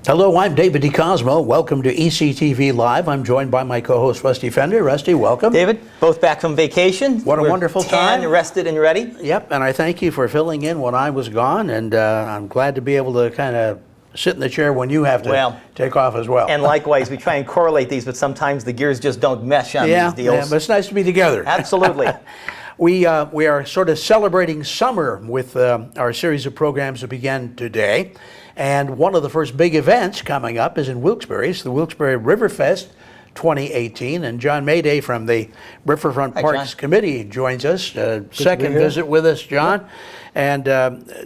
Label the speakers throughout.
Speaker 1: Hello, I'm David DeCosmo. Welcome to ECTV Live. I'm joined by my co-host, Rusty Fender. Rusty, welcome.
Speaker 2: David, both back from vacation.
Speaker 1: What a wonderful time.
Speaker 2: Rested and ready.
Speaker 1: Yep, and I thank you for filling in when I was gone, and I'm glad to be able to kind of sit in the chair when you have to take off as well.
Speaker 2: And likewise, we try and correlate these, but sometimes the gears just don't mesh on these deals.
Speaker 1: Yeah, but it's nice to be together.
Speaker 2: Absolutely.
Speaker 1: We are sort of celebrating summer with our series of programs that began today. And one of the first big events coming up is in Wilkes-Barre. It's the Wilkes-Barre River Fest 2018. And John Mayday from the Riverfront Parks Committee joins us. Second visit with us, John. And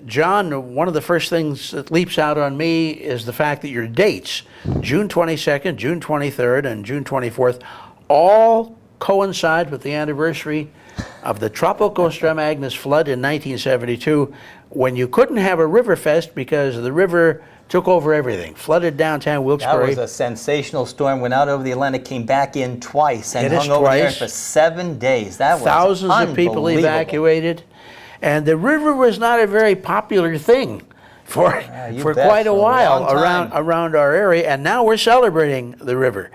Speaker 1: John, one of the first things that leaps out on me is the fact that your dates, June 22nd, June 23rd, and June 24th, all coincide with the anniversary of the Tropical Storm Agnes flood in 1972, when you couldn't have a river fest because the river took over everything, flooded downtown Wilkes-Barre.
Speaker 2: That was a sensational storm, went out over the Atlantic, came back in twice, and hung over there for 7 days. That was
Speaker 1: thousands of people evacuated, and the river was not a very popular thing for quite a while around our area, and now we're celebrating the river.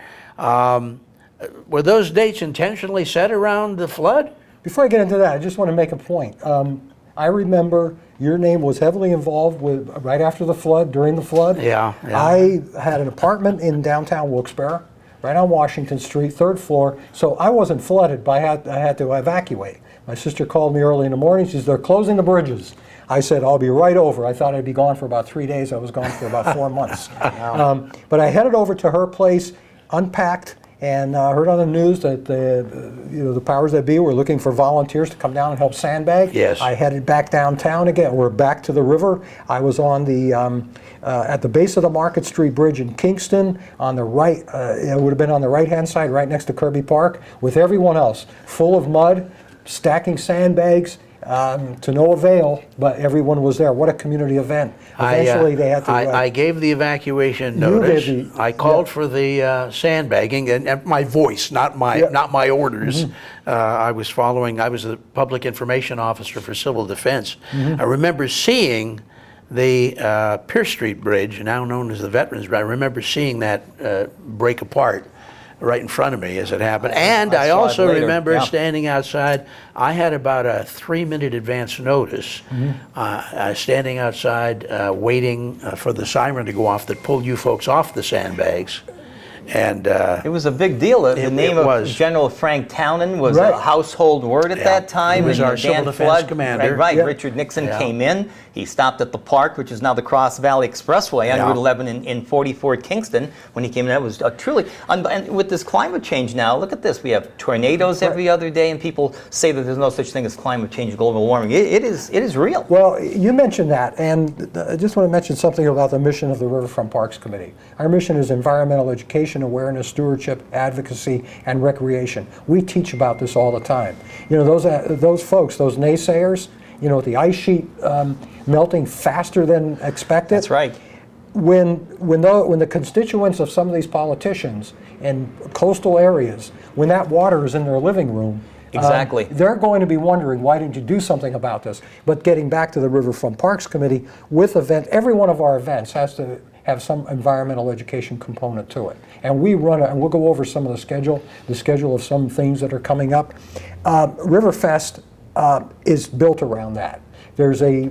Speaker 1: Were those dates intentionally set around the flood?
Speaker 3: Before I get into that, I just want to make a point. I remember your name was heavily involved with right after the flood, during the flood.
Speaker 1: Yeah.
Speaker 3: I had an apartment in downtown Wilkes-Barre, right on Washington Street, 3rd floor, so I wasn't flooded, but I had to evacuate. My sister called me early in the morning. She said, they're closing the bridges. I said, I'll be right over. I thought I'd be gone for about 3 days. I was gone for about 4 months. But I headed over to her place, unpacked, and heard on the news that the powers that be were looking for volunteers to come down and help sandbag.
Speaker 1: Yes. I
Speaker 3: headed back downtown again. We're back to the river. I was on the at the base of the Market Street Bridge in Kingston, on the right. It would have been on the right-hand side, right next to Kirby Park, with everyone else, full of mud, stacking sandbags. To no avail, but everyone was there. What a community event. Eventually they had to...
Speaker 1: I gave the evacuation notice. I called for the sandbagging, and my voice, not my orders. I was the public information officer for civil defense. I remember seeing the Pierce Street Bridge, now known as the Veterans Bridge. I remember seeing that break apart right in front of me as it happened. And I also remember standing outside. I had about a 3-minute advance notice, standing outside waiting for the siren to go off that pulled you folks off the sandbags. And
Speaker 2: it was a big deal. The name of General Frank Townend was a household word at that time.
Speaker 1: He was our civil defense commander.
Speaker 2: Richard Nixon came in. He stopped at the park, which is now the Cross Valley Expressway on Route 11 in 44 Kingston. When he came in, that was truly... And with this climate change now, look at this. We have tornadoes every other day, and people say that there's no such thing as climate change, global warming. It is real.
Speaker 3: Well, you mentioned that, and I just want to mention something about the mission of the Riverfront Parks Committee. Our mission is environmental education, awareness, stewardship, advocacy, and recreation. We teach about this all the time. You know, those folks, those naysayers, you know, the ice sheet melting faster than expected.
Speaker 2: That's right.
Speaker 3: When the constituents of some of these politicians in coastal areas, when that water is in their living room,
Speaker 2: exactly,
Speaker 3: they're going to be wondering, why didn't you do something about this? But getting back to the Riverfront Parks Committee, every one of our events has to have some environmental education component to it. And we run it, and we'll go over some of the schedule of some things that are coming up. Riverfest is built around that. There's a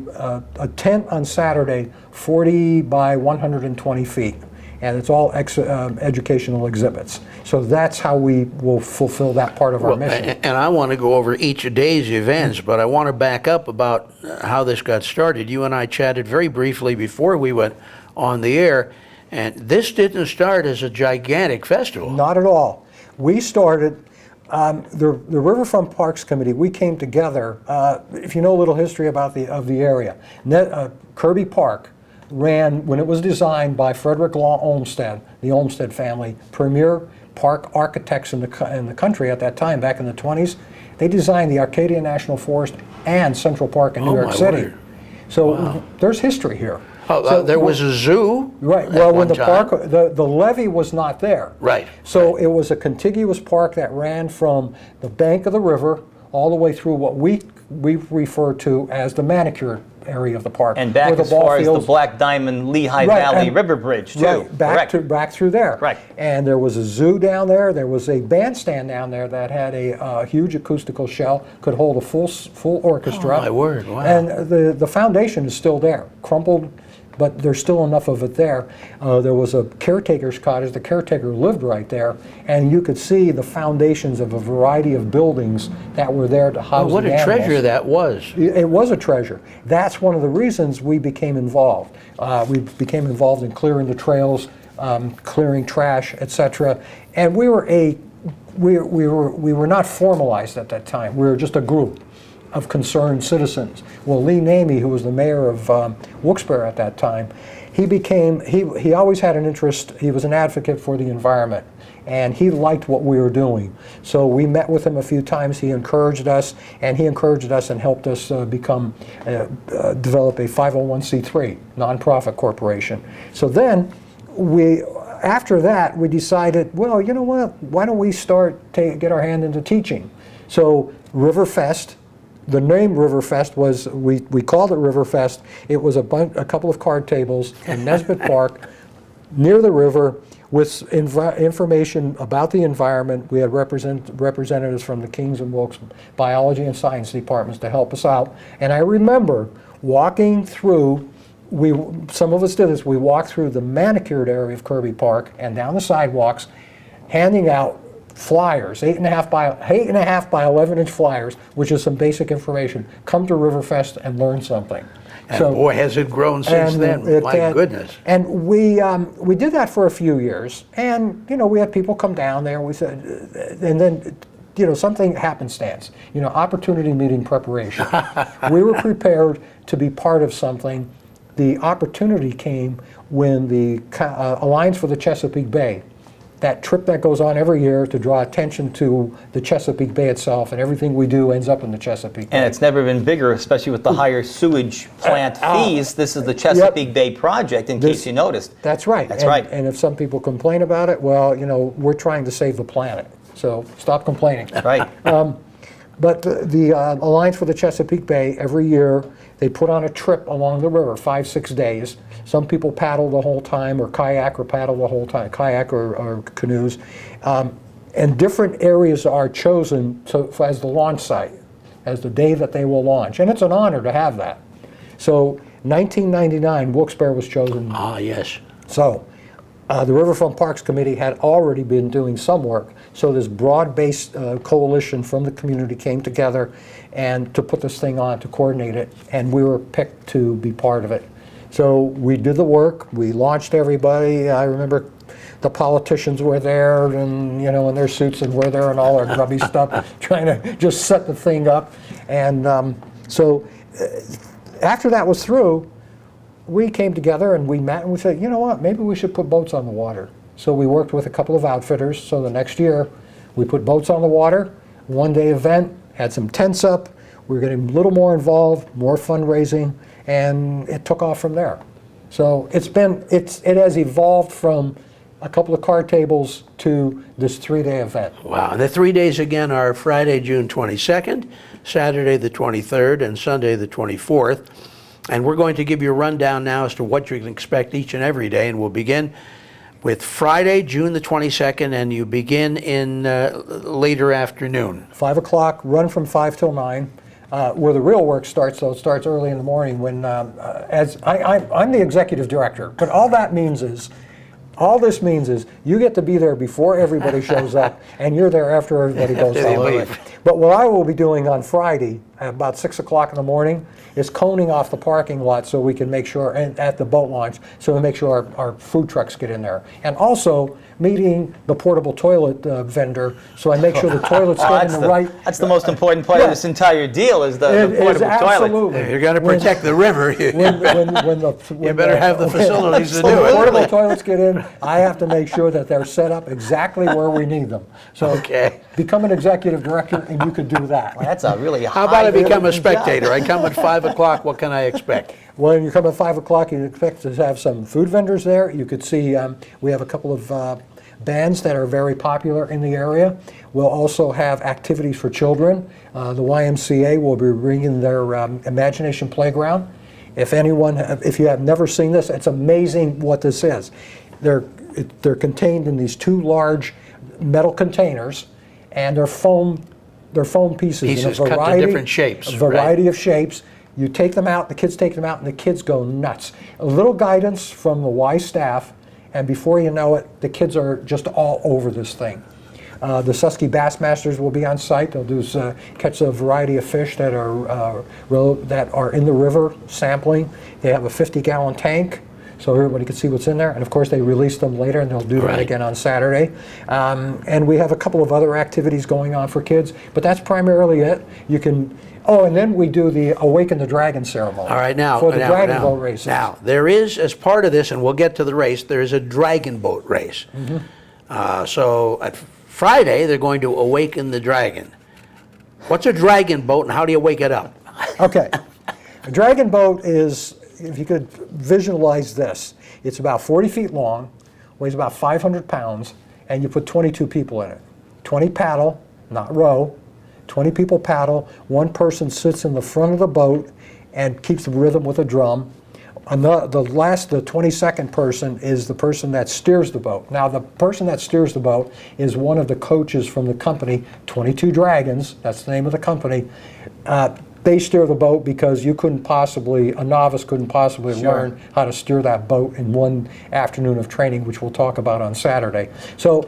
Speaker 3: tent on Saturday, 40 by 120 feet, and it's all educational exhibits. So that's how we will fulfill that part of our mission.
Speaker 1: And I want to go over each day's events, but I want to back up about how this got started. You and I chatted very briefly before we went on the air, and this didn't start as a gigantic festival.
Speaker 3: Not at all. We started... the Riverfront Parks Committee, we came together, if you know a little history about the area, Kirby Park ran, when it was designed by Frederick Law Olmsted, the Olmsted family, premier park architects in the country at that time, back in the 20s, they designed the Arcadia National Forest and Central Park in New York City. Word. So there's history here.
Speaker 1: So there was a zoo.
Speaker 3: Right. Well, when the park, the levee was not there.
Speaker 1: Right.
Speaker 3: So it was a contiguous park that ran from the bank of the river all the way through what we refer to as the manicured area of the park.
Speaker 2: And back
Speaker 3: where the
Speaker 2: as
Speaker 3: ball
Speaker 2: far as the
Speaker 3: fields-
Speaker 2: Black Diamond Lehigh
Speaker 3: Right,
Speaker 2: Valley
Speaker 3: and-
Speaker 2: River Bridge, too.
Speaker 3: Right, back through there.
Speaker 2: Right.
Speaker 3: And there was a zoo down there. There was a bandstand down there that had a huge acoustical shell, could hold a full orchestra.
Speaker 1: Oh, my word, wow.
Speaker 3: And the foundation is still there, crumpled, but there's still enough of it there. There was a caretaker's cottage. The caretaker lived right there, and you could see the foundations of a variety of buildings that were there to house
Speaker 1: What
Speaker 3: the
Speaker 1: a
Speaker 3: animals.
Speaker 1: treasure that was.
Speaker 3: It was a treasure. That's one of the reasons we became involved. We became involved in clearing the trails, clearing trash, etc. And we were not formalized at that time. We were just a group of concerned citizens. Well, Lee Namey, who was the mayor of Wilkes-Barre at that time, he always had an interest. He was an advocate for the environment, and he liked what we were doing. So we met with him a few times. He encouraged us, and helped us develop a 501c3 nonprofit corporation. So then after that, we decided, well, you know what? Why don't we get our hand into teaching? So Riverfest. The name Riverfest was, we called it Riverfest. It was a couple of card tables in Nesbitt Park near the river with information about the environment. We had representatives from the Kings and Wilkes biology and science departments to help us out. And I remember walking through, some of us did this, we walked through the manicured area of Kirby Park and down the sidewalks, handing out flyers, 8.5 by 11-inch flyers, which is some basic information. Come to Riverfest and learn something.
Speaker 1: And boy, has it grown since then. My goodness.
Speaker 3: And we did that for a few years, and we had people come down there. We said, and then something happenstance. Opportunity meeting preparation. We were prepared to be part of something. The opportunity came when the Alliance for the Chesapeake Bay, that trip that goes on every year to draw attention to the Chesapeake Bay itself, and everything we do ends up in the Chesapeake Bay.
Speaker 2: And it's never been bigger, especially with the higher sewage plant fees. This is the Chesapeake Bay project, in case you noticed.
Speaker 3: That's right.
Speaker 2: That's right.
Speaker 3: And if some people complain about it, well, we're trying to save the planet. So stop complaining.
Speaker 2: Right.
Speaker 3: But the Alliance for the Chesapeake Bay, every year, they put on a trip along the river, 5-6 days. Some people paddle the whole time, or kayak or paddle the whole time, kayak or canoes. And different areas are chosen as the launch site, as the day that they will launch. And it's an honor to have that. So 1999, Wilkes-Barre was chosen.
Speaker 1: Ah, yes.
Speaker 3: So the Riverfront Parks Committee had already been doing some work, so this broad-based coalition from the community came together and to put this thing on, to coordinate it, and we were picked to be part of it. So we did the work, we launched everybody. I remember the politicians were there, and in their suits, and we're there in all our grubby stuff, trying to just set the thing up. And so after that was through, we came together and we met and we said, you know what, maybe we should put boats on the water. So we worked with a couple of outfitters. So the next year, we put boats on the water, one-day event, had some tents up. We were getting a little more involved, more fundraising, and it took off from there. So it has evolved from a couple of card tables to this 3-day event.
Speaker 1: Wow. And the 3 days again are Friday, June 22nd, Saturday the 23rd, and Sunday the 24th. And we're going to give you a rundown now as to what you can expect each and every day. And we'll begin with Friday, June the 22nd, and you begin in later afternoon.
Speaker 3: 5 o'clock, run from 5 till 9. Where the real work starts, though, it starts early in the morning when, I'm the executive director, but all this means is you get to be there before everybody shows up, and you're there after everybody goes home. But what I will be doing on Friday, at about 6 o'clock in the morning, is coning off the parking lot so we can make sure, and at the boat launch, so we make sure our food trucks get in there. And also meeting the portable toilet vendor, so I make sure the toilets get in the right.
Speaker 2: That's the most important part of this entire deal, is the portable toilet.
Speaker 1: You're going to protect the river. You better have the facilities to do it.
Speaker 3: When the portable toilets get in, I have to make sure that they're set up exactly where we need them. So become an executive director, and you could do that.
Speaker 2: Well, that's a really high.
Speaker 1: How about I become a spectator? I come at 5 o'clock. What can I expect?
Speaker 3: When you come at 5 o'clock, you expect to have some food vendors there. You could see we have a couple of bands that are very popular in the area. We'll also have activities for children. The YMCA will be bringing their Imagination Playground. If you have never seen this, it's amazing what this is. They're contained in these 2 large metal containers, and they're foam pieces in a variety,
Speaker 1: cut to different shapes.
Speaker 3: A variety of shapes. You take them out, the kids take them out, and the kids go nuts. A little guidance from the Y staff, and before you know it, the kids are just all over this thing. The Susky Bassmasters will be on site. They'll catch a variety of fish that are in the river, sampling. They have a 50-gallon tank, so everybody can see what's in there. And of course, they release them later, and they'll do that again on Saturday. And we have a couple of other activities going on for kids, but that's primarily it. You can. Oh, and then we do the Awaken the Dragon ceremony.
Speaker 1: All right, now
Speaker 3: for the dragon boat races.
Speaker 1: Now there is, as part of this, and we'll get to the race, there is a dragon boat race. So at Friday, they're going to awaken the dragon. What's a dragon boat, and how do you wake it up?
Speaker 3: Okay. A dragon boat is, if you could visualize this, it's about 40 feet long, weighs about 500 pounds, and you put 22 people in it. 20 paddle, not row. 20 people paddle. One person sits in the front of the boat and keeps the rhythm with a drum. The 22nd person is the person that steers the boat. Now, the person that steers the boat is one of the coaches from the company, 22 Dragons, that's the name of the company. They steer the boat because a novice couldn't possibly learn how to steer that boat in one afternoon of training, which we'll talk about on Saturday. So,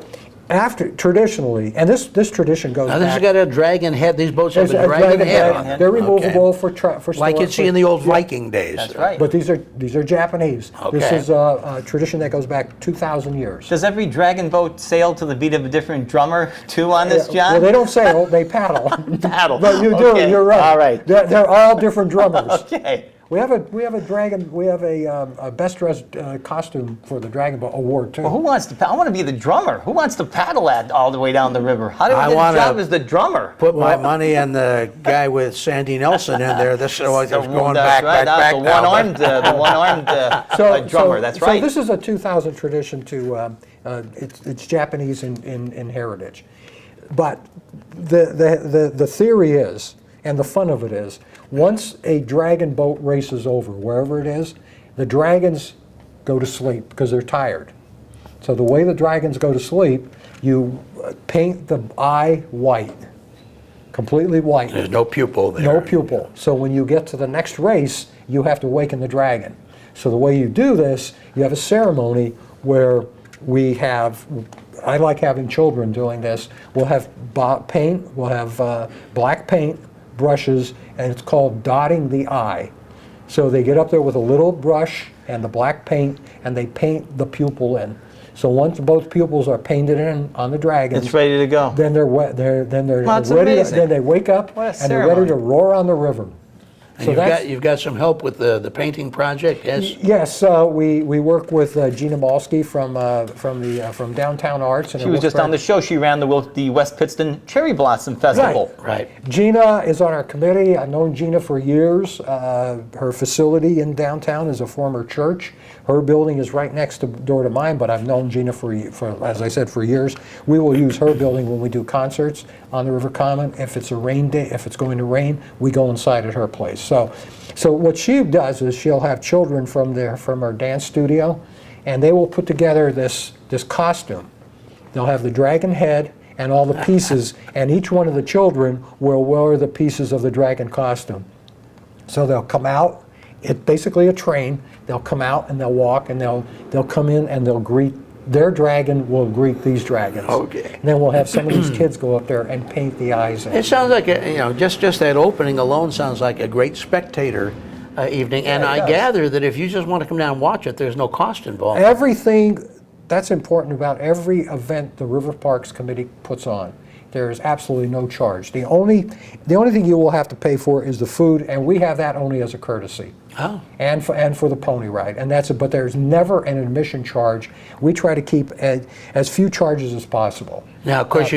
Speaker 3: traditionally, and this tradition goes
Speaker 1: Now,
Speaker 3: back.
Speaker 1: this has got a dragon head. These boats have a dragon head on it.
Speaker 3: They're removable for
Speaker 1: like you'd see in the old Viking days.
Speaker 2: That's right.
Speaker 3: But these are Japanese.
Speaker 1: Okay.
Speaker 3: This is a tradition that goes back 2,000 years.
Speaker 2: Does every dragon boat sail to the beat of a different drummer too on this, John?
Speaker 3: Well, they don't sail; they paddle.
Speaker 2: Paddle.
Speaker 3: But you do.
Speaker 2: Okay.
Speaker 3: You're right.
Speaker 2: All right.
Speaker 3: They're all different drummers.
Speaker 2: Okay.
Speaker 3: We have a dragon. We have a best dressed costume for the Dragon Boat Award too.
Speaker 2: Well, who wants to? I want to be the drummer. Who wants to paddle all the way down the river? How do
Speaker 1: I
Speaker 2: we get
Speaker 1: wanna
Speaker 2: a job as the drummer?
Speaker 1: Put my money on the guy with Sandy Nelson in there. This is going
Speaker 2: That's
Speaker 1: back
Speaker 2: right.
Speaker 1: now.
Speaker 2: The one-armed drummer. That's right.
Speaker 3: So this is a 2000 tradition to. It's Japanese in heritage, but the theory is, and the fun of it is, once a dragon boat race is over, wherever it is, the dragons go to sleep because they're tired. So the way the dragons go to sleep, you paint the eye white, completely white.
Speaker 1: There's no pupil there.
Speaker 3: No pupil. So when you get to the next race, you have to awaken the dragon. So the way you do this, you have a ceremony where I like having children doing this. We'll have paint, we'll have black paint, brushes, and it's called dotting the eye. So they get up there with a little brush and the black paint, and they paint the pupil in. So once both pupils are painted in on the dragons,
Speaker 2: It's ready to go.
Speaker 3: then they're wet. They're
Speaker 2: That's
Speaker 3: ready.
Speaker 2: amazing.
Speaker 3: Then they wake up
Speaker 2: What a
Speaker 3: and they're ready to
Speaker 2: ceremony.
Speaker 3: roar on the river.
Speaker 1: And you've got some help with the painting project, yes?
Speaker 3: Yes, we work with Gina Malsky from Downtown Arts.
Speaker 2: She was just on the show. She ran the West Pittston Cherry Blossom Festival.
Speaker 1: Right.
Speaker 3: Gina is on our committee. I've known Gina for years. Her facility in downtown is a former church. Her building is right next door to mine, but I've known Gina for, as I said, for years. We will use her building when we do concerts on the River Common. If it's a rain day, if it's going to rain, we go inside at her place. So what she does is she'll have children from her dance studio, and they will put together this costume. They'll have the dragon head and all the pieces, and each one of the children will wear the pieces of the dragon costume. So they'll come out. It's basically a train. They'll come out and they'll walk, and they'll come in and they'll greet. Their dragon will greet these dragons.
Speaker 1: Okay.
Speaker 3: And then we'll have some of these kids go up there and paint the eyes in.
Speaker 1: It sounds like just that opening alone sounds like a great spectator evening. And
Speaker 3: it
Speaker 1: I
Speaker 3: does.
Speaker 1: gather that if you just want to come down and watch it, there's no cost involved.
Speaker 3: Everything that's important about every event the River Parks Committee puts on, there is absolutely no charge. The only thing you will have to pay for is the food, and we have that only as a courtesy.
Speaker 1: Oh.
Speaker 3: And for the pony ride, and that's it. But there's never an admission charge. We try to keep as few charges as possible.
Speaker 1: Now, of course,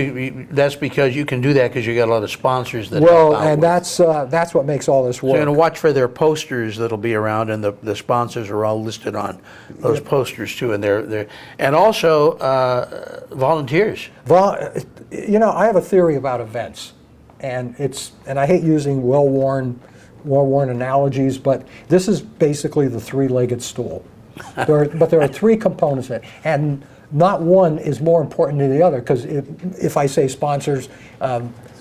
Speaker 1: that's because you can do that because you got a lot of sponsors that
Speaker 3: Well,
Speaker 1: help out
Speaker 3: and
Speaker 1: with.
Speaker 3: that's what makes all this
Speaker 1: So you're
Speaker 3: work.
Speaker 1: going to watch for their posters that'll be around, and the sponsors are all listed on those posters too, and and also volunteers.
Speaker 3: You know, I have a theory about events, and I hate using well-worn analogies, but this is basically the three-legged stool. But there are three components of it, and not one is more important than the other, because if I say sponsors,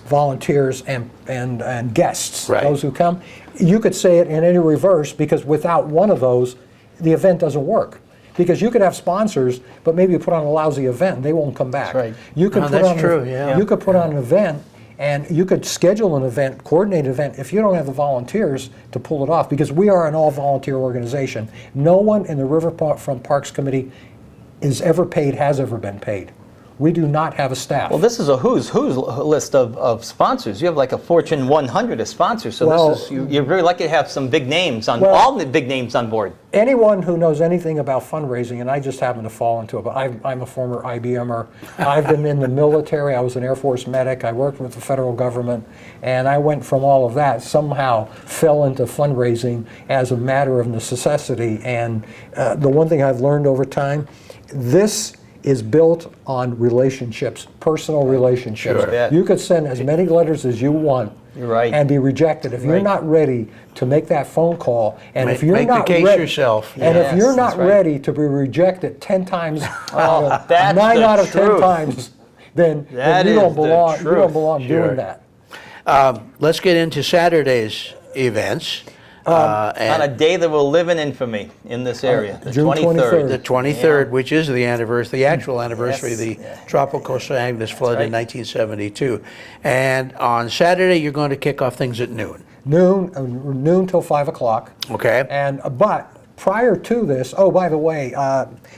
Speaker 3: volunteers, and guests,
Speaker 1: Right.
Speaker 3: those who come, you could say it in any reverse, because without one of those, the event doesn't work. Because you could have sponsors, but maybe you put on a lousy event, and they won't come back.
Speaker 2: That's right.
Speaker 3: You could
Speaker 1: No,
Speaker 3: put
Speaker 1: that's
Speaker 3: on
Speaker 1: true, yeah.
Speaker 3: You could put on an event, and you could schedule an event, coordinate an event, if you don't have the volunteers to pull it off, because we are an all-volunteer organization. No one in the Riverfront Parks Committee is ever paid, has ever been paid. We do not have a staff.
Speaker 2: Well, this is a who's list of sponsors. You have like a Fortune 100 of sponsors, so
Speaker 3: Well,
Speaker 2: this is you're very lucky to have some big names on
Speaker 3: Well-
Speaker 2: all the big names on board.
Speaker 3: Anyone who knows anything about fundraising, and I just happen to fall into it, but I'm a former IBMer. I've been in the military. I was an Air Force medic. I worked with the federal government, and I went from all of that, somehow fell into fundraising as a matter of necessity. And the one thing I've learned over time, this is built on relationships, personal relationships.
Speaker 1: Sure.
Speaker 3: You could send as many letters as you want.
Speaker 2: You're right.
Speaker 3: And be rejected. If you're
Speaker 2: Right.
Speaker 3: not ready to make that phone call, and if you're
Speaker 1: Make the
Speaker 3: not
Speaker 1: case
Speaker 3: ready,
Speaker 1: yourself.
Speaker 3: and
Speaker 2: Yes,
Speaker 3: if you're
Speaker 2: that's
Speaker 3: not
Speaker 2: right.
Speaker 3: ready to be rejected 10 times out of
Speaker 2: that's
Speaker 3: 9
Speaker 2: the
Speaker 3: out of 10
Speaker 2: truth.
Speaker 3: times, then
Speaker 2: That
Speaker 3: you
Speaker 2: is
Speaker 3: don't
Speaker 2: the
Speaker 3: belong. You don't
Speaker 2: truth.
Speaker 3: belong
Speaker 1: Sure.
Speaker 3: doing that.
Speaker 1: Let's get into Saturday's events.
Speaker 2: On
Speaker 1: And
Speaker 2: a day that will live in infamy in this area, the
Speaker 3: June
Speaker 2: 23rd.
Speaker 1: the 23rd, which is the anniversary, the actual anniversary of the
Speaker 2: Yes.
Speaker 1: tropical Cygnus flood
Speaker 2: right.
Speaker 1: in 1972. And on Saturday, you're going to kick off things at noon.
Speaker 3: Noon till 5 o'clock.
Speaker 1: Okay.
Speaker 3: And but prior to this, oh, by the way,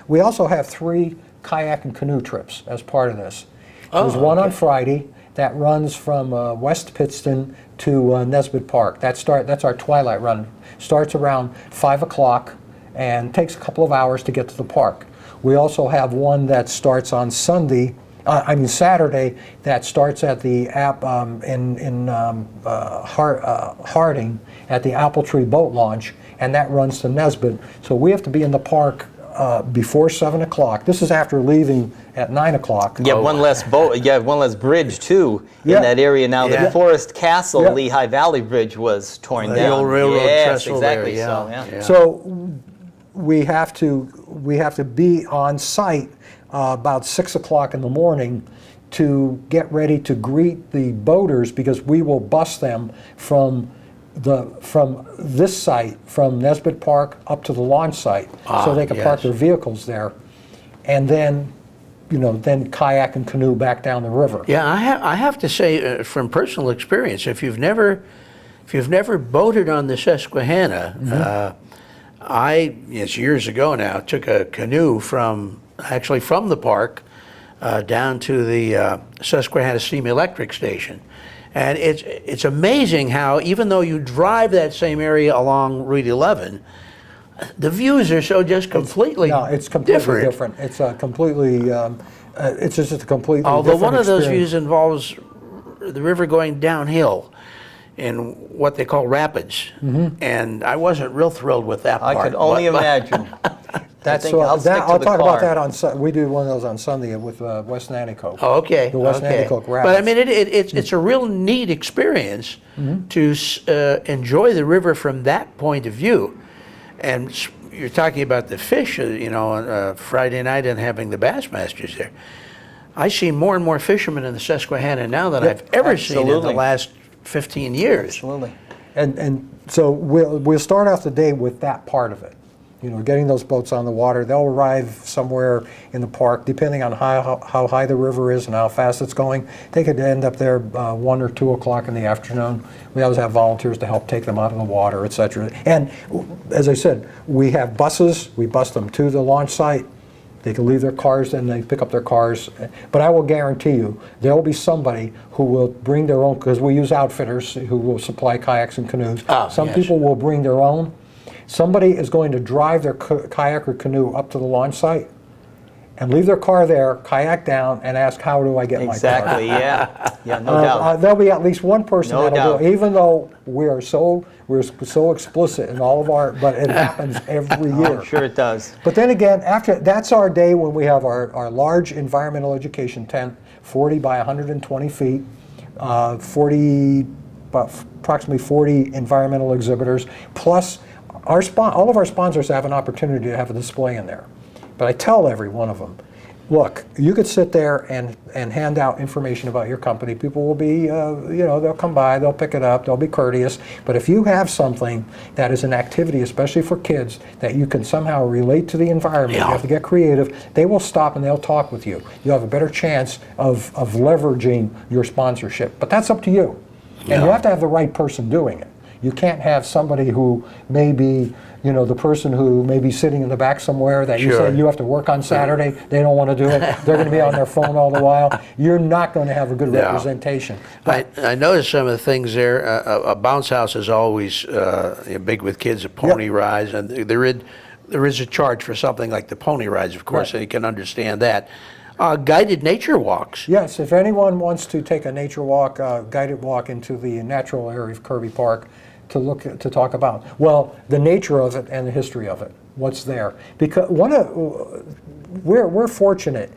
Speaker 3: we also have 3 kayak and canoe trips as part of this. There's one on Friday that runs from West Pittston to Nesbitt Park. That's our twilight run. Starts around 5 o'clock and takes a couple of hours to get to the park. We also have one that starts on Saturday, that starts at the Harding at the Apple Tree Boat Launch, and that runs to Nesbitt. So we have to be in the park before 7 o'clock. This is after leaving at 9 o'clock.
Speaker 2: You have one less boat. You have one less bridge too
Speaker 3: Yeah.
Speaker 2: in that area now.
Speaker 1: Yeah.
Speaker 2: The Forest Castle
Speaker 3: Yeah.
Speaker 2: Lehigh Valley Bridge was torn
Speaker 1: The
Speaker 2: down.
Speaker 1: old railroad
Speaker 2: yes,
Speaker 1: trestle there,
Speaker 2: exactly.
Speaker 1: yeah.
Speaker 2: So, yeah.
Speaker 1: Yeah.
Speaker 3: So we have to be on site about 6 o'clock in the morning to get ready to greet the boaters, because we will bus them from this site, from Nesbitt Park up to the launch site, so they can park
Speaker 1: yes.
Speaker 3: their vehicles there, and then kayak and canoe back down the river.
Speaker 1: Yeah, I have to say from personal experience, if you've never boated on the Susquehanna, it's years ago now, took a canoe from the park down to the Susquehanna Steam Electric Station. And it's amazing how, even though you drive that same area along Route 11, the views are so just completely
Speaker 3: No, it's completely different. It's a completely, it's just a completely
Speaker 1: Although
Speaker 3: different
Speaker 1: one of those
Speaker 3: experience.
Speaker 1: views involves the river going downhill in what they call rapids, and I wasn't real thrilled with that part.
Speaker 2: I could only imagine.
Speaker 3: That's
Speaker 2: I think I'll stick to
Speaker 3: I'll
Speaker 2: the
Speaker 3: talk about
Speaker 2: car.
Speaker 3: that on. We do one of those on Sunday with West Nanticoke.
Speaker 1: Oh, okay.
Speaker 3: The West
Speaker 1: okay.
Speaker 3: Nanticoke
Speaker 1: But I
Speaker 3: Rapids.
Speaker 1: mean, it's a real neat experience to enjoy the river from that point of view. And you're talking about the fish, on Friday night and having the Bassmasters there. I see more and more fishermen in the Susquehanna now than I've ever seen in the
Speaker 2: absolutely.
Speaker 1: last 15 years.
Speaker 2: Absolutely.
Speaker 3: And so we'll start off the day with that part of it. Getting those boats on the water. They'll arrive somewhere in the park, depending on how high the river is and how fast it's going. They could end up there 1 or 2 o'clock in the afternoon. We always have volunteers to help take them out of the water, etc. And as I said, we have buses. We bus them to the launch site. They can leave their cars and they pick up their cars. But I will guarantee you, there will be somebody who will bring their own, because we use outfitters who will supply kayaks and canoes. Some
Speaker 1: yes.
Speaker 3: people will bring their own. Somebody is going to drive their kayak or canoe up to the launch site, and leave their car there, kayak down, and ask, how do I get my car?
Speaker 2: Exactly, yeah. Yeah, no doubt.
Speaker 3: There'll be at least one person
Speaker 2: No
Speaker 3: that'll
Speaker 2: doubt.
Speaker 3: do it, even though we're so explicit in all of our, but it happens every year.
Speaker 2: I'm sure it does.
Speaker 3: But then again, after that's our day when we have our large environmental education tent, 40 by 120 feet, approximately 40 environmental exhibitors, plus all of our sponsors have an opportunity to have a display in there. But I tell every one of them, look, you could sit there and hand out information about your company. People will be, they'll come by, they'll pick it up, they'll be courteous. But if you have something that is an activity, especially for kids, that you can somehow relate to the environment, you have to get creative, they will stop and they'll talk with you. You have a better chance of leveraging your sponsorship. But that's up to you. And you have to have the right person doing it. You can't have somebody who may be, the person who may be sitting in the back somewhere that you say you have to work on Saturday, they don't want to do it, they're going to be on their phone all the while. You're not going to have a good representation.
Speaker 1: I noticed some of the things there. A bounce house is always big with kids, a pony rides, and there is a charge for something like the pony rides, of course, and you can understand that. Guided nature walks.
Speaker 3: Yes, if anyone wants to take a nature walk, guided walk into the natural area of Kirby Park to talk about, well, the nature of it and the history of it, what's there. Because we're fortunate.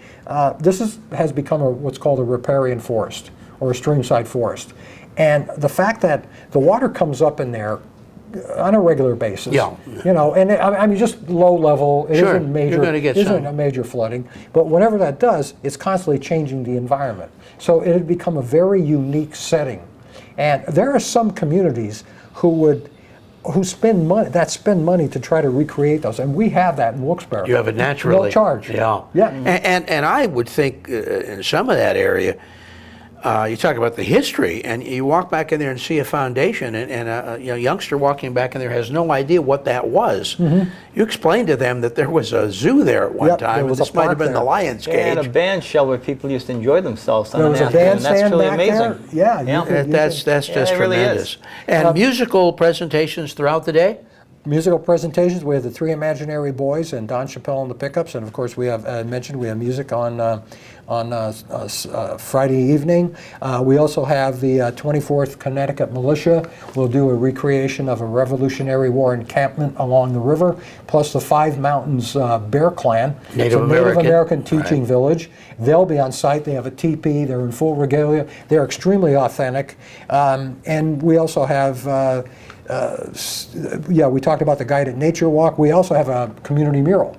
Speaker 3: This has become what's called a riparian forest or a streamside forest. And the fact that the water comes up in there on a regular basis, and I mean just low level, it isn't major,
Speaker 1: you're gonna get
Speaker 3: isn't a major flooding, but whenever that does, it's constantly changing the environment. So it had become a very unique setting. And there are some communities who spend money to try to recreate those, and we have that in Wilkes-Barre.
Speaker 1: You have it naturally.
Speaker 3: No charge.
Speaker 1: Yeah. And I would think in some of that area, you talk about the history, and you walk back in there and see a foundation, and a youngster walking back in there has no idea what that was. You explained to them that there was a zoo there at one time, and this might have been the lion's cage.
Speaker 2: And a band shell where people used to enjoy themselves on
Speaker 3: There
Speaker 2: an
Speaker 3: was a
Speaker 2: afternoon. That's
Speaker 3: bandstand
Speaker 2: truly
Speaker 3: back
Speaker 2: amazing.
Speaker 3: there.
Speaker 1: That's just
Speaker 2: it really
Speaker 1: tremendous.
Speaker 2: is.
Speaker 1: And musical presentations throughout the day?
Speaker 3: Musical presentations, we have the Three Imaginary Boys and Don Chappelle on the pickups, and of course we have we have music on Friday evening. We also have the 24th Connecticut Militia. We'll do a recreation of a Revolutionary War encampment along the river, plus the Five Mountains Bear Clan.
Speaker 1: Native
Speaker 3: American teaching village. They'll be on site. They have a teepee. They're in full regalia. They're extremely authentic. And we also have we talked about the guided nature walk. We also have a community mural.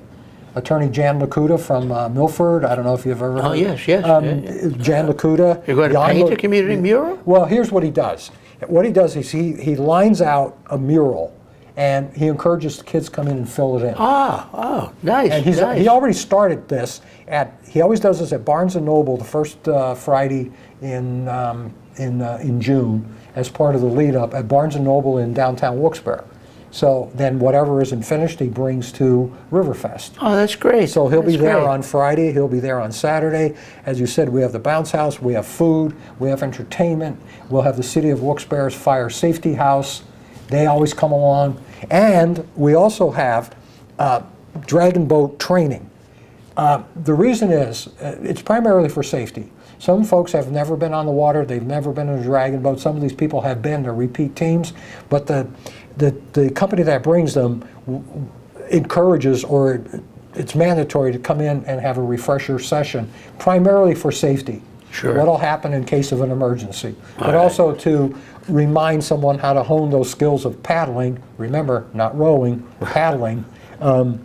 Speaker 3: Attorney Jan Lakuta from Milford. I don't know if you've ever heard.
Speaker 1: Oh, yes.
Speaker 3: Jan Lakuta.
Speaker 1: You're going to paint a community mural?
Speaker 3: Well, here's what he does. What he does is he lines out a mural, and he encourages the kids to come in and fill it in.
Speaker 1: Nice.
Speaker 3: And he already started this he always does this at Barnes & Noble the first Friday in June as part of the lead up at Barnes & Noble in downtown Wilkes-Barre. So then whatever isn't finished, he brings to Riverfest.
Speaker 1: Oh, that's great.
Speaker 3: So he'll be there on Friday, he'll be there on Saturday. As you said, we have the bounce house, we have food, we have entertainment, we'll have the City of Wilkes-Barre's Fire Safety House. They always come along. And we also have dragon boat training. The reason is, it's primarily for safety. Some folks have never been on the water, they've never been in a dragon boat. Some of these people have been, they're repeat teams, but the company that brings them encourages, or it's mandatory to come in and have a refresher session, primarily for safety.
Speaker 1: Sure.
Speaker 3: What'll happen in case of an emergency. But also to remind someone how to hone those skills of paddling, remember, not rowing, paddling, so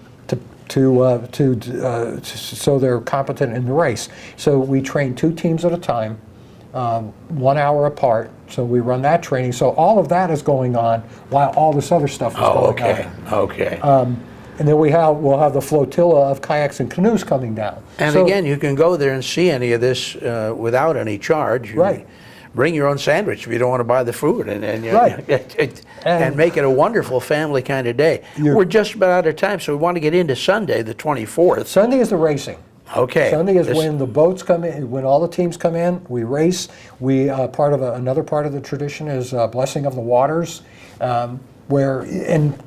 Speaker 3: they're competent in the race. So we train 2 teams at a time, 1 hour apart. So we run that training. So all of that is going on while all this other stuff is going on.
Speaker 1: Okay.
Speaker 3: And then we'll have the flotilla of kayaks and canoes coming down.
Speaker 1: And again, you can go there and see any of this without any charge.
Speaker 3: Right.
Speaker 1: Bring your own sandwich if you don't want to buy the food, and make it a wonderful family kind of day. We're just about out of time, so we want to get into Sunday, the 24th.
Speaker 3: Sunday is the racing.
Speaker 1: Okay.
Speaker 3: Sunday is when the boats come in, when all the teams come in, we race. We another part of the tradition is blessing of the waters, and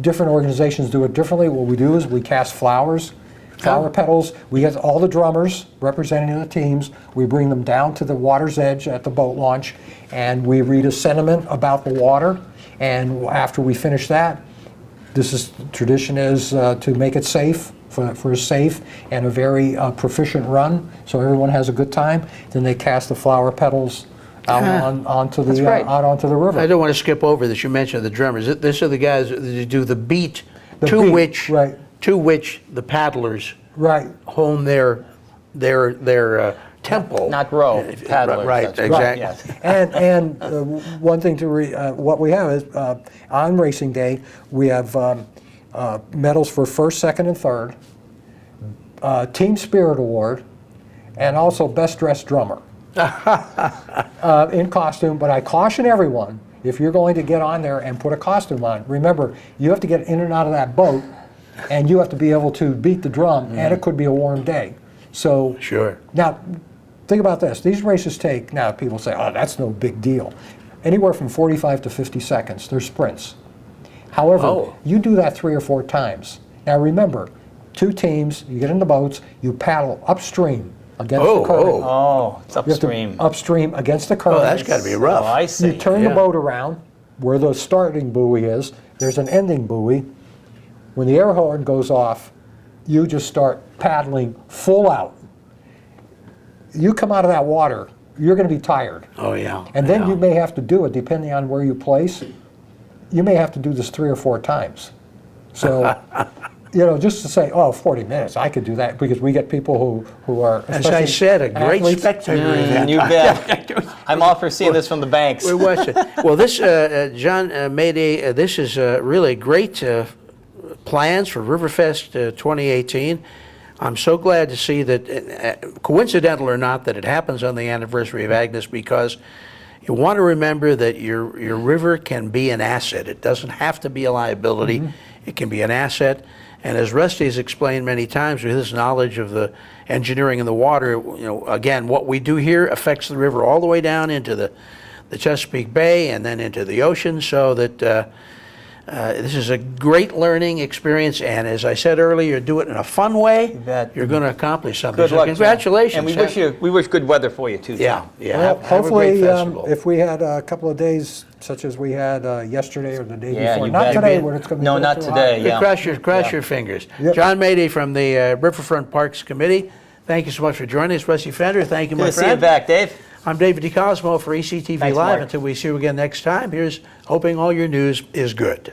Speaker 3: different organizations do it differently. What we do is we cast flowers Flower petals, we get all the drummers representing the teams. We bring them down to the water's edge at the boat launch, and we read a sentiment about the water. And after we finish that, tradition is to make it safe, for a safe and a very proficient run, so everyone has a good time. Then they cast the flower petals out onto the
Speaker 2: great.
Speaker 3: out onto the river.
Speaker 1: I don't want to skip over this. You mentioned the drummers. These are the guys that do the beat,
Speaker 3: The
Speaker 1: to
Speaker 3: beat,
Speaker 1: which
Speaker 3: right.
Speaker 1: to which the paddlers
Speaker 3: Right.
Speaker 1: hone their tempo.
Speaker 2: Not row, paddlers.
Speaker 1: Right,
Speaker 2: that's
Speaker 1: exactly.
Speaker 2: Yes.
Speaker 3: And one thing what we have is on racing day we have medals for first, second, and third, Team Spirit Award, and also Best Dressed Drummer in costume. But I caution everyone, if you're going to get on there and put a costume on, remember you have to get in and out of that boat, and you have to be able to beat the drum, and it could be a warm day. So
Speaker 1: Sure.
Speaker 3: now, think about this. These races take, now people say, oh, that's no big deal. Anywhere from 45 to 50 seconds. They're sprints. However, you do that 3 or 4 times. Now remember, 2 teams, you get in the boats, you paddle upstream against the current.
Speaker 2: Oh, it's
Speaker 3: You have to
Speaker 2: upstream.
Speaker 3: upstream against the current.
Speaker 1: Oh, that's got to be rough.
Speaker 2: Oh, I see.
Speaker 3: You turn
Speaker 1: Yeah.
Speaker 3: the boat around where the starting buoy is. There's an ending buoy. When the air horn goes off, you just start paddling full out. You come out of that water, you're going to be tired.
Speaker 1: Oh yeah.
Speaker 3: And then
Speaker 1: yeah.
Speaker 3: you may have to do it, depending on where you place, you may have to do this 3 or 4 times. So, just to say, oh, 40 minutes, I could do that, because we get people who are,
Speaker 1: As I said, a great
Speaker 3: athletes.
Speaker 1: spectator event.
Speaker 2: You bet. I'm all for seeing this from the banks.
Speaker 1: We watched it. Well, this, John Mayday, this is really great plans for Riverfest 2018. I'm so glad to see that, coincidental or not, that it happens on the anniversary of Agnes, because you want to remember that your river can be an asset. It doesn't have to be a liability. It can be an asset. And as Rusty has explained many times, with his knowledge of the engineering in the water, again, what we do here affects the river all the way down into the Chesapeake Bay and then into the ocean, so that this is a great learning experience. And as I said earlier, do it in a fun way.
Speaker 2: bet.
Speaker 1: You're going to accomplish something.
Speaker 2: Good
Speaker 1: So
Speaker 2: luck, John.
Speaker 1: congratulations.
Speaker 2: And we wish good weather for you too, John.
Speaker 1: Yeah, yeah.
Speaker 3: Well,
Speaker 1: have a
Speaker 3: hopefully,
Speaker 1: great festival.
Speaker 3: if we had a couple of days such as we had yesterday or the day
Speaker 2: Yeah,
Speaker 3: before,
Speaker 2: you
Speaker 3: not
Speaker 2: bet.
Speaker 3: today, when it's going to be
Speaker 2: No,
Speaker 3: a little
Speaker 2: not
Speaker 3: too
Speaker 2: today,
Speaker 3: hot.
Speaker 2: yeah.
Speaker 1: Cross your fingers.
Speaker 3: Yep.
Speaker 1: John Mayday from the Riverfront Parks Committee, thank you so much for joining us. Rusty Fender, thank you,
Speaker 2: Good
Speaker 1: my
Speaker 2: to see you
Speaker 1: friend.
Speaker 2: back, Dave.
Speaker 1: I'm David DeCosmo for ECTV
Speaker 2: Thanks,
Speaker 1: Live.
Speaker 2: Mark.
Speaker 1: Until we see you again next time, here's hoping all your news is good.